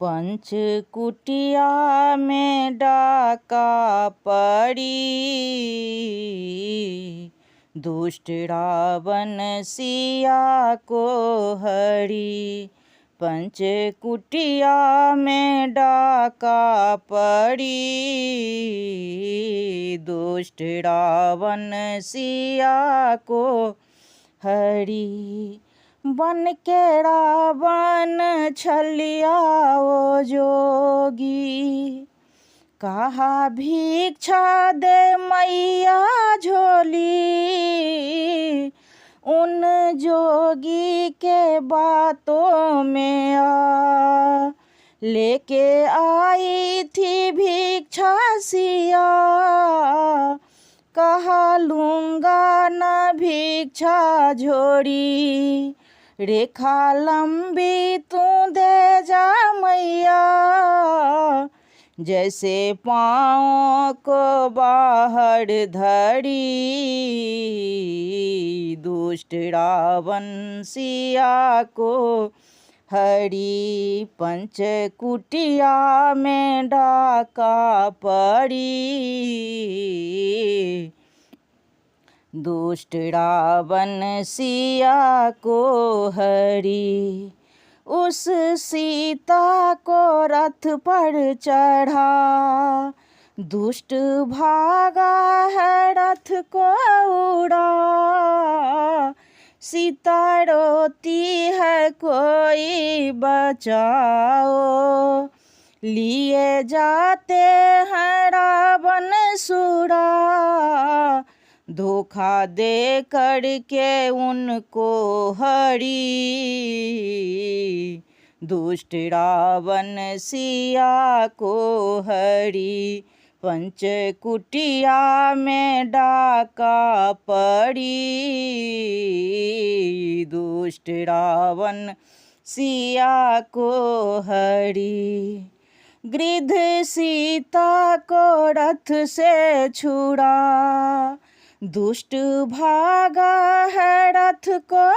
पंचकुटिया में डाका पड़ी, दुष्ट रावण सिया को हरी। पंचकुटिया में डाका पड़ी, दुष्ट रावण सिया को हरी। बन के रावण छलिया ओ जोगी, कहा भिक्षा दे मैया झोली। उन जोगी के बातों में आ लेके आई थी भिक्षा सिया, कहा लूँगा न भिक्षा झोरी। रेखा लंबी तू दे जा मैया, जैसे पाँव को बाहर धरी। दुष्ट रावण सिया को हरी, पंचकुटिया में डाका पड़ी, दुष्ट रावण सिया को हरी। उस सीता को रथ पर चढ़ा, दुष्ट भागा है रथ को उड़ा। सीता रोती है कोई बचाओ, लिए जाते हैं रावण सुरा। धोखा दे करके उनको हरी, दुष्ट रावण सिया को हरी। पंचकुटिया में डाका पड़ी, दुष्ट रावण सिया को हरी। गिद्ध सीता को रथ से छुड़ा, दुष्ट भागा है रथ को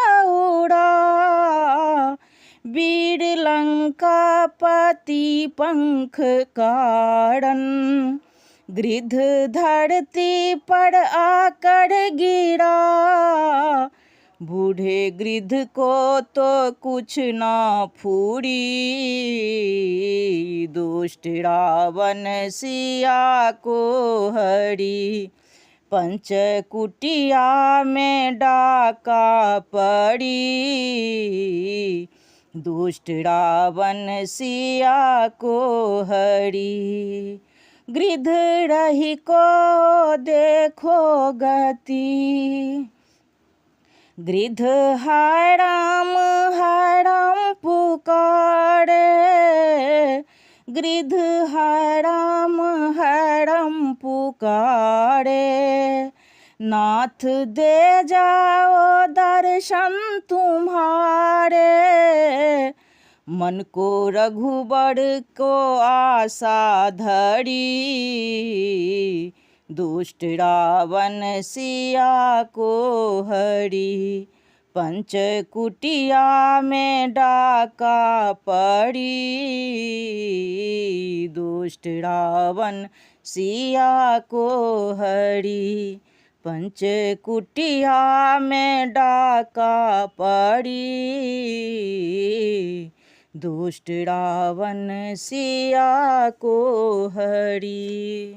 उड़ा। वीर लंकापति पंख काढ़न, गिद्ध धरती पर आकर गिरा। बूढ़े गिद्ध को तो कुछ ना फूरी, दुष्ट रावण सिया को हरी। पंचकुटिया में डाका पड़ी, दुष्ट रावण सिया को हरी। गिद्ध रही को देखो गति, गिद्ध हाय राम पुकारे। गिद्ध हाय राम पुकारे, नाथ दे जाओ दर्शन तुम्हारे। मन को रघुबर को आशा धरी, दुष्ट रावण सिया को हरी। पंचकुटिया में डाका पड़ी, दुष्ट रावण सिया को हरी। पंचकुटिया में डाका पड़ी, दुष्ट रावण सिया को हरी।